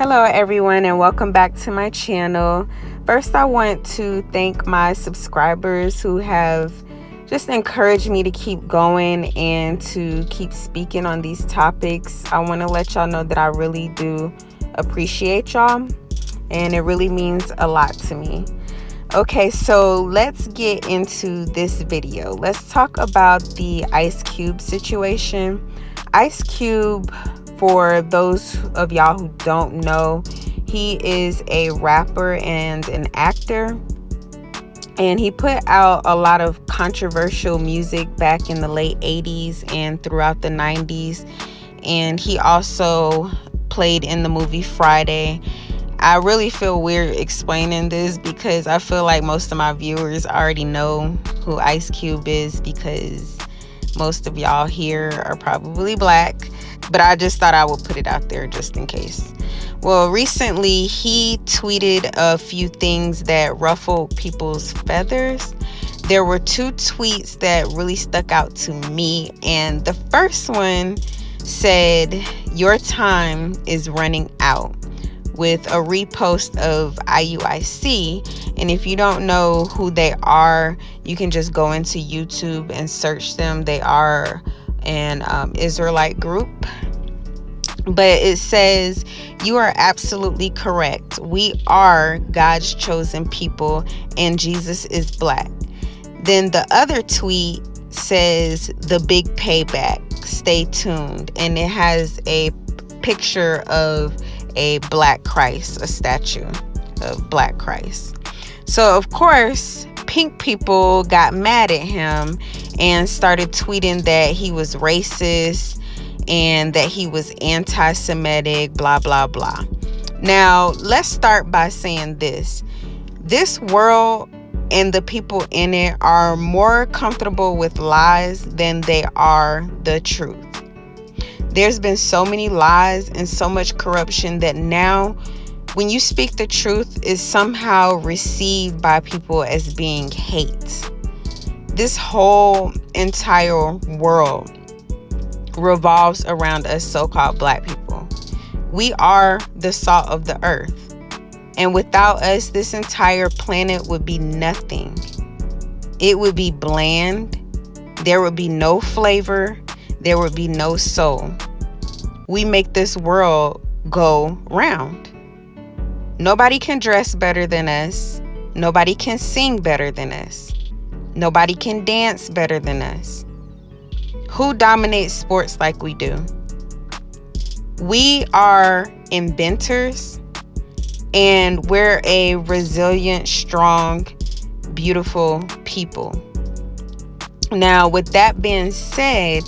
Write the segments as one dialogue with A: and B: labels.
A: Hello everyone, and welcome back to my channel. First, I want to thank my subscribers who have just encouraged me to keep going and to keep speaking on these topics. I want to let y'all know that I really do appreciate y'all, and it really means a lot to me. Okay, so let's get into this video. Let's talk about the Ice Cube situation. Ice Cube, for those of y'all who don't know, he is a rapper and an actor, and he put out a lot of controversial music back in the late 80s and throughout the 90s, and he also played in the movie Friday. I really feel weird explaining this because I feel like most of my viewers already know who Ice Cube is because most of y'all here are probably black, but I just thought I would put it out there just in case. Well, recently he tweeted a few things that ruffled people's feathers. There were two tweets that really stuck out to me, and the first one said, "Your time is running out," with a repost of IUIC. And if you don't know who they are, you can just go into YouTube and search them. They are an Israelite group. But it says, "You are absolutely correct. We are God's chosen people, and Jesus is black." Then the other tweet says, "The big payback. Stay tuned." And it has a picture of a black Christ, a statue of black Christ. So of course, pink people got mad at him and started tweeting that he was racist and that he was anti-Semitic, blah blah blah. Now let's start by saying this world and the people in it are more comfortable with lies than they are the truth. There's been so many lies and so much corruption that now when you speak the truth is somehow received by people as being hate. This whole entire world revolves around us so-called black people. We are the salt of the earth. And without us, this entire planet would be nothing. It would be bland. There would be no flavor. There would be no soul. We make this world go round. Nobody can dress better than us. Nobody can sing better than us. Nobody can dance better than us. Who dominates sports like we do? We are inventors, and we're a resilient, strong, beautiful people. Now, with that being said,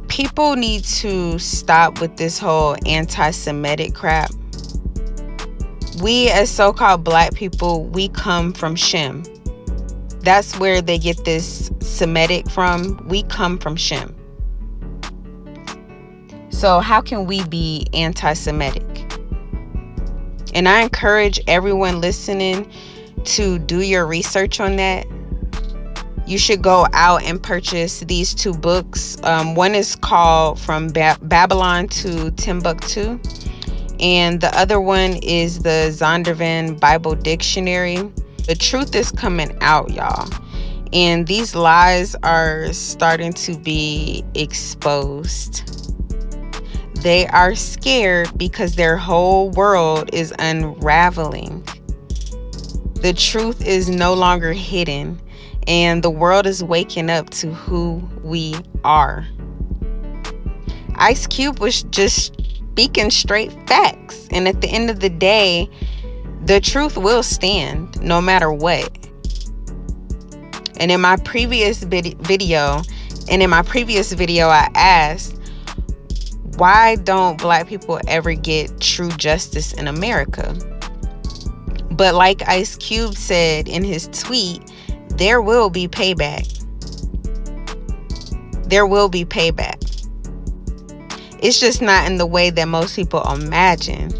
A: people need to stop with this whole anti-Semitic crap. We as so-called black people, we come from Shem. That's where they get this Semitic from. We come from Shem. So how can we be anti-Semitic? And I encourage everyone listening to do your research on that. You should go out and purchase these two books. One is called From Babylon to Timbuktu, and the other one is the Zondervan Bible Dictionary. The truth is coming out, y'all, and these lies are starting to be exposed. They are scared because their whole world is unraveling. The truth is no longer hidden, and the world is waking up to who we are. Ice Cube was just speaking straight facts, and at the end of the day, the truth will stand no matter what. And in my previous video, I asked, why don't black people ever get true justice in America? But like Ice Cube said in his tweet, there will be payback. There will be payback. It's just not in the way that most people imagine.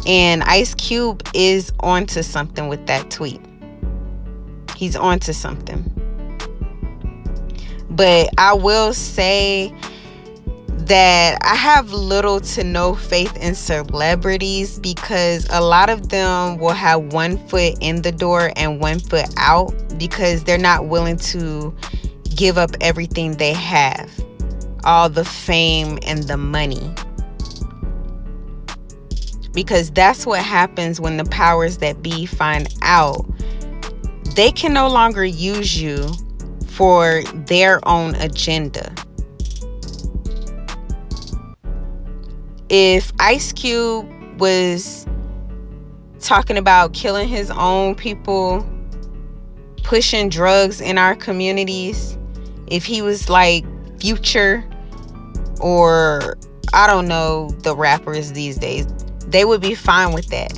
A: And Ice Cube is onto something with that tweet. He's onto something. But I will say that I have little to no faith in celebrities, because a lot of them will have one foot in the door and one foot out, because they're not willing to give up everything they have, all the fame and the money. Because that's what happens when the powers that be find out they can no longer use you for their own agenda. If Ice Cube was talking about killing his own people, pushing drugs in our communities, if he was like Future, or I don't know the rappers these days, they would be fine with that.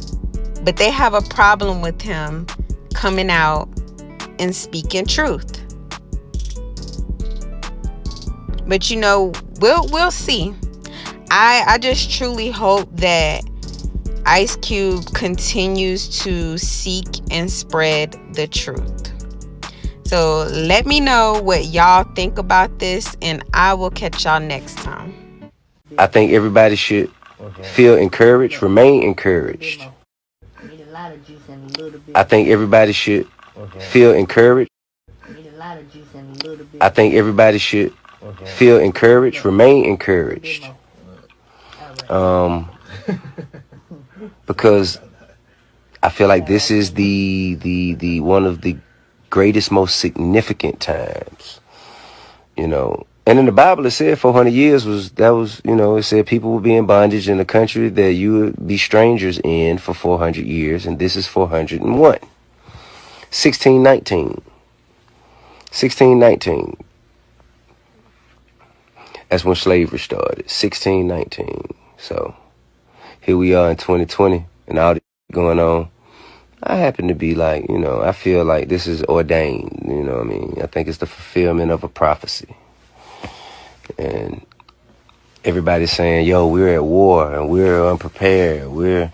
A: But they have a problem with him coming out and speaking truth. But you know, we'll see. I just truly hope that Ice Cube continues to seek and spread the truth. So let me know what y'all think about this, and I will catch y'all next time.
B: I think everybody should feel encouraged, remain encouraged. I think everybody should feel encouraged. I think everybody should feel encouraged, remain encouraged. Because I feel like this is the one of the greatest, most significant times, you know. And in the Bible, it said 400 years it said people will be in bondage in a country that you would be strangers in for 400 years. And this is 401. 1619. That's when slavery started. 1619. So here we are in 2020 and all this going on. I happen to be like, you know, I feel like this is ordained, you know what I mean? I think it's the fulfillment of a prophecy. And everybody's saying, yo, we're at war and we're unprepared. We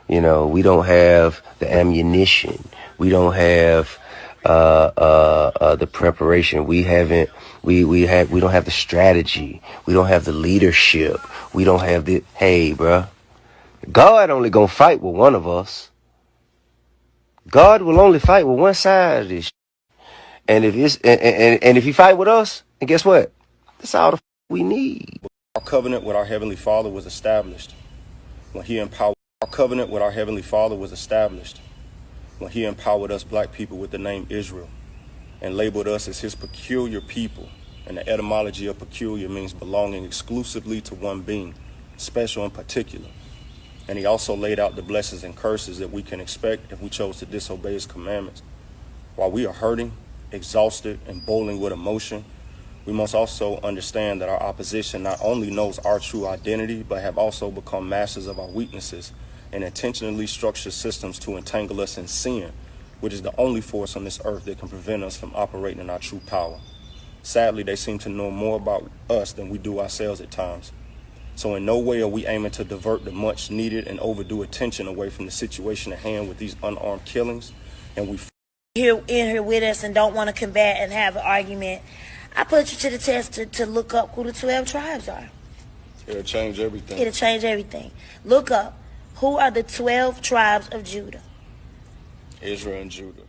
B: don't have the ammunition. We don't have the preparation. We don't have the strategy. We don't have the leadership. We don't have the, hey, bruh, God only gonna fight with one of us. God will only fight with one side of this. And if it's and if he fight with us, and guess what? That's all the we need.
C: Our covenant with our Heavenly Father was established when He empowered. Our covenant with our Heavenly Father was established when He empowered us black people with the name Israel and labeled us as His peculiar people. And the etymology of peculiar means belonging exclusively to one being, special and particular. And He also laid out the blessings and curses that we can expect if we chose to disobey His commandments. While we are hurting, exhausted, and boiling with emotion, we must also understand that our opposition not only knows our true identity, but have also become masters of our weaknesses and intentionally structure systems to entangle us in sin, which is the only force on this earth that can prevent us from operating in our true power. Sadly, they seem to know more about us than we do ourselves at times. So in no way are we aiming to divert the much needed and overdue attention away from the situation at hand with these unarmed killings. And we
D: in here with us and don't want to combat and have an argument. I put you to the test to look up who the 12 tribes are.
C: It'll change everything.
D: It'll change everything. Look up who are the 12 tribes of Judah.
C: Israel and Judah.